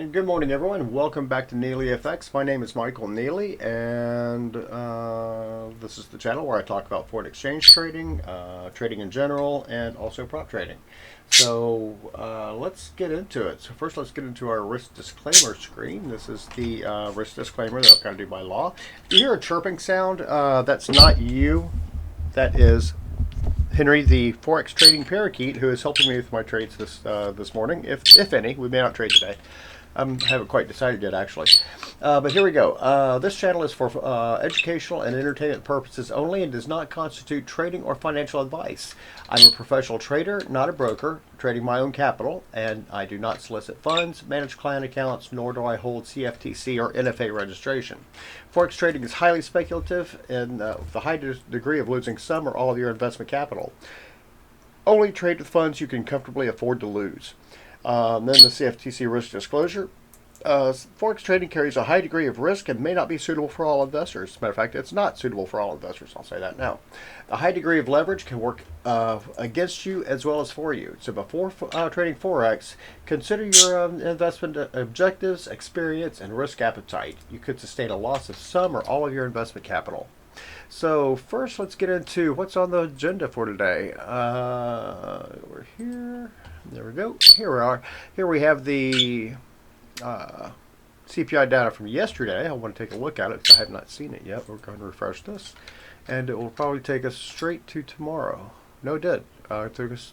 And good morning, everyone. Welcome back to Neely FX. My name is Michael Neely, and this is the channel where I talk about foreign exchange trading, trading in general, and also prop trading. So let's get into it. So first, let's get into our risk disclaimer screen. This is the risk disclaimer that I've got to do by law. If you hear a chirping sound, that's not you. That is Henry, the Forex trading parakeet, who is helping me with my trades this morning, if any. We may not trade today. I haven't quite decided yet, actually. But here we go. This channel is for educational and entertainment purposes only and does not constitute trading or financial advice. I'm a professional trader, not a broker, trading my own capital, and I do not solicit funds, manage client accounts, nor do I hold CFTC or NFA registration. Forex trading is highly speculative and with a high degree of losing some or all of your investment capital. Only trade with funds you can comfortably afford to lose. Then the CFTC Risk Disclosure. Forex trading carries a high degree of risk and may not be suitable for all investors. As a matter of fact, it's not suitable for all investors. I'll say that now. The high degree of leverage can work against you as well as for you. So before trading Forex, consider your investment objectives, experience, and risk appetite. You could sustain a loss of some or all of your investment capital. So first, let's get into what's on the agenda for today. We're here. There we go. Here we are. Here we have the CPI data from yesterday. I want to take a look at it because I have not seen it yet. We're going to refresh this, and it will probably take us straight to tomorrow. No, it did. It took us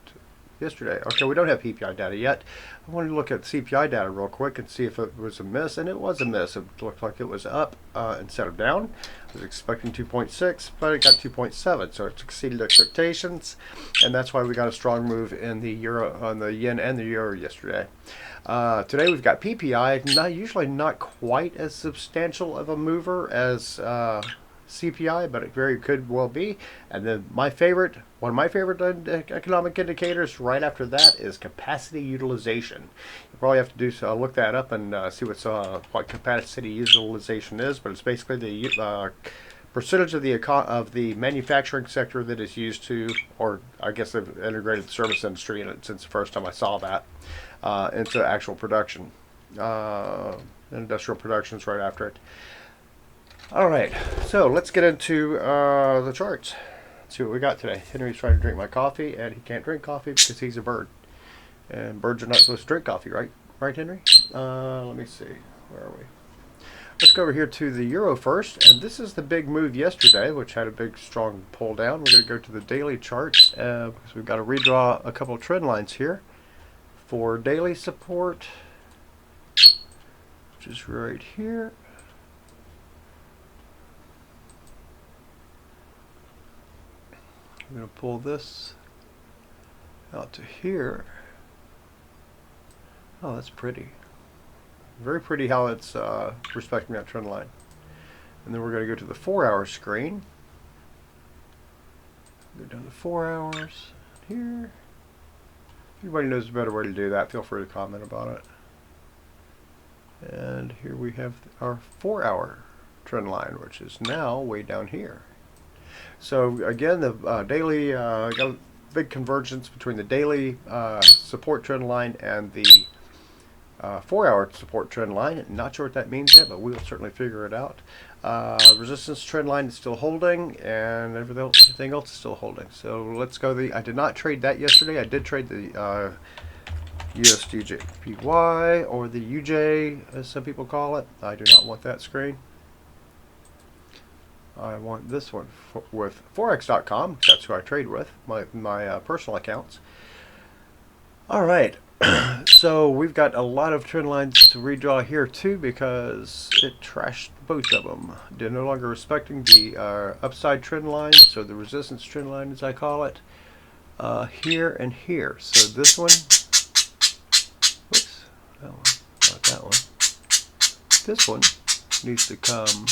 to yesterday. Okay, we don't have PPI data yet. I wanted to look at CPI data real quick and see if it was a miss, and it was a miss. It looked like it was up instead of down. I was expecting 2.6, but it got 2.7, so it exceeded expectations, and that's why we got a strong move in the euro, on the yen and the euro yesterday. Today we've got PPI, usually not quite as substantial of a mover as CPI, but it very could well be. And then one of my favorite economic indicators right after that is capacity utilization. You probably have to do so, look that up and see what capacity utilization is, but it's basically the percentage of the manufacturing sector that is used to, or I guess they've integrated the service industry in it since the first time I saw that, into actual production. Industrial production is right after it. All right, so let's get into the charts. Let's see what we got today. Henry's trying to drink my coffee, and he can't drink coffee because he's a bird. And birds are not supposed to drink coffee, right? Right, Henry? Let me see. Where are we? Let's go over here to the euro first, and this is the big move yesterday, which had a big, strong pull down. We're going to go to the daily charts because we've got to redraw a couple of trend lines here for daily support, which is right here. I'm going to pull this out to here. Oh, that's pretty. Very pretty how it's respecting that trend line. And then we're going to go to the 4-hour screen. Go down to 4 hours here. If anybody knows a better way to do that, feel free to comment about it. And here we have our 4-hour trend line, which is now way down here. So again, the daily got a big convergence between the daily support trend line and the 4-hour support trend line. Not sure what that means yet, but we'll certainly figure it out. Resistance trend line is still holding, and everything else is still holding. So let's go. I did not trade that yesterday. I did trade the USDJPY, or the UJ, as some people call it. I do not want that screen. I want this one with Forex.com. That's who I trade with, my personal accounts. All right, so we've got a lot of trend lines to redraw here too because it trashed both of them. They're no longer respecting the upside trend line, so the resistance trend line, as I call it, here and here. So this one, whoops, that one, not that one. This one needs to come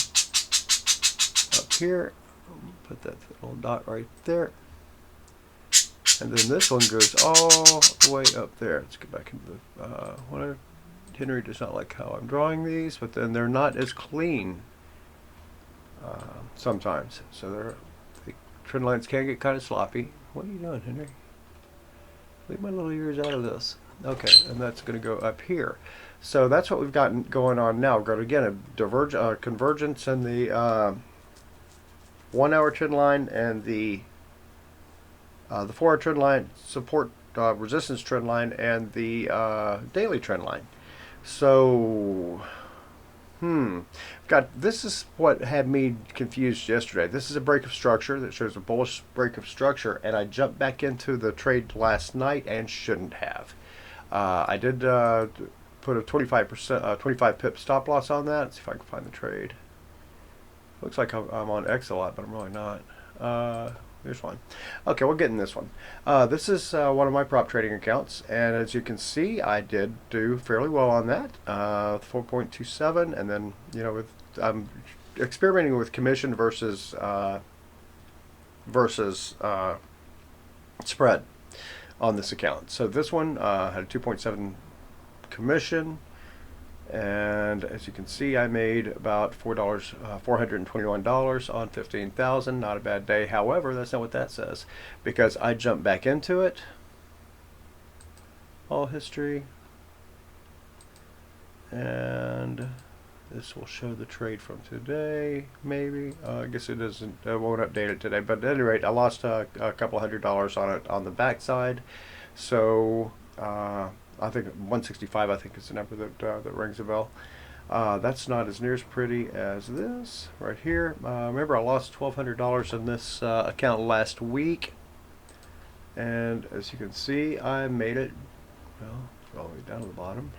up here, put that little dot right there, and then this one goes all the way up there. Let's get back into the Henry does not like how I'm drawing these, but then they're not as clean sometimes, so the trend lines can get kind of sloppy. What are you doing, Henry? Leave my little ears out of this. Okay, and that's going to go up here. So that's what we've got going on now. We've got, again, a convergence in the 1 hour trend line and the 4 hour trend line, support resistance trend line, and the daily trend line. So, this is what had me confused yesterday. This is a break of structure that shows a bullish break of structure, and I jumped back into the trade last night and shouldn't have. I did put a 25%, 25 pip stop loss on that. Let's see if I can find the trade. Looks like I'm on X a lot, but I'm really not. Here's one. Okay, we'll get in this one. This is one of my prop trading accounts, and as you can see, I did do fairly well on that. 4.27, and then I'm experimenting with commission versus spread on this account. So this one had a 2.7 commission. And as you can see, I made about $421 on 15,000. Not a bad day. However, that's not what that says, because I jumped back into it. All history, and this will show the trade from today. Maybe I guess it doesn't. I won't update it today. But at any rate, I lost a couple $100 on it on the backside. So. I think 165, I think, is the number that rings a bell. That's not as near as pretty as this right here. Remember, I lost $1,200 in this account last week, and as you can see, I made it, well, all the way down to the bottom.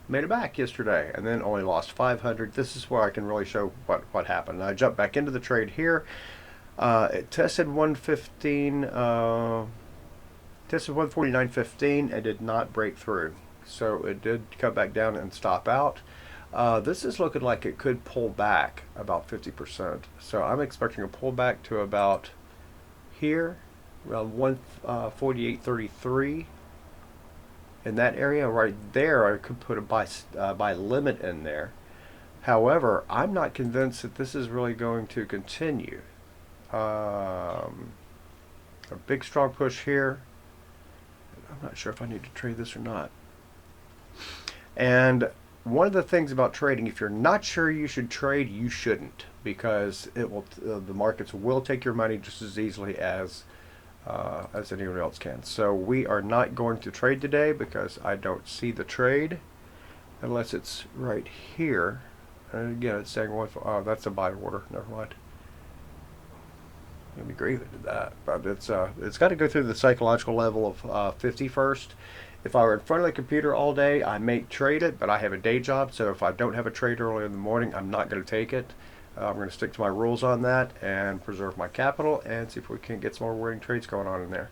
Made it back yesterday, and then only lost 500. This is where I can really show what happened. I jumped back into the trade here. It tested 115. Tested 149.15 and did not break through, so it did come back down and stop out. This is looking like it could pull back about 50%, so I'm expecting a pullback to about here, around 148.33. In that area right there, I could put a buy limit in there. However, I'm not convinced that this is really going to continue. A big strong push here. I'm not sure if I need to trade this or not. And one of the things about trading, if you're not sure you should trade, you shouldn't, because it will the markets will take your money just as easily as anyone else can. So we are not going to trade today because I don't see the trade unless it's right here. And again, it's saying oh, that's a buy order. Never mind. It'd be great if it did that, but it's got to go through the psychological level of 50 first. If I were in front of the computer all day, I may trade it, but I have a day job, so if I don't have a trade early in the morning, I'm not going to take it. I'm going to stick to my rules on that and preserve my capital and see if we can get some more winning trades going on in there.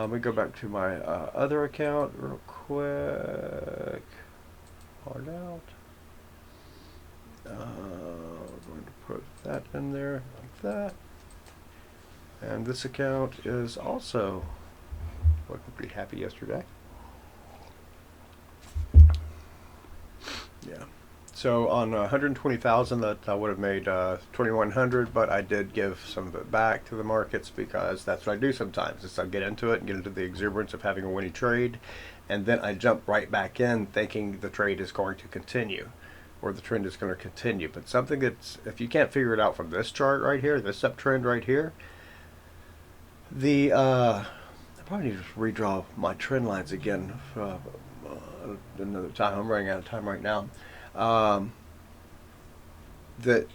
We go back to my other account real quick. Hard out. We're going to put that in there like that. And this account is also looking pretty happy yesterday. Yeah. So on 120,000, that I would have made 2,100, but I did give some of it back to the markets because that's what I do sometimes. Is I get into it and get into the exuberance of having a winning trade, and then I jump right back in thinking the trade is going to continue, or the trend is going to continue. But something that's, if you can't figure it out from this chart right here, this uptrend right here, I probably need to redraw my trend lines again another time. I'm running out of time right now. The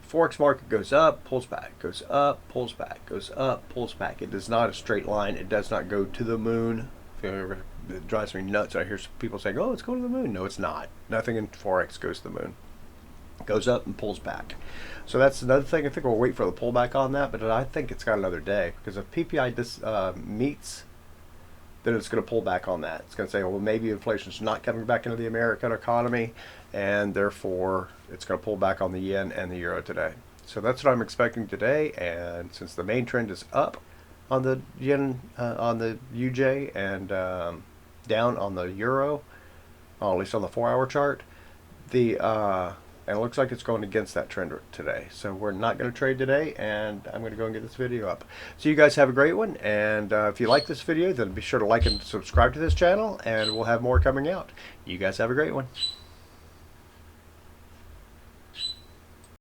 Forex market goes up, pulls back, goes up, pulls back, goes up, pulls back. It is not a straight line. It does not go to the moon. It drives me nuts. I hear people saying, oh, it's going to the moon. No, it's not. Nothing in Forex goes to the moon. It goes up and pulls back. So that's another thing. I think we'll wait for the pullback on that, but I think it's got another day, because if PPI meets, then it's going to pull back on that. It's going to say, well, maybe inflation's not coming back into the American economy, and therefore it's going to pull back on the yen and the euro today. So that's what I'm expecting today, and since the main trend is up on the yen, on the UJ, and down on the euro, at least on the 4 hour chart, the And it looks like it's going against that trend today. So we're not going to trade today, and I'm going to go and get this video up. So you guys have a great one, and if you like this video, then be sure to like and subscribe to this channel, and we'll have more coming out. You guys have a great one.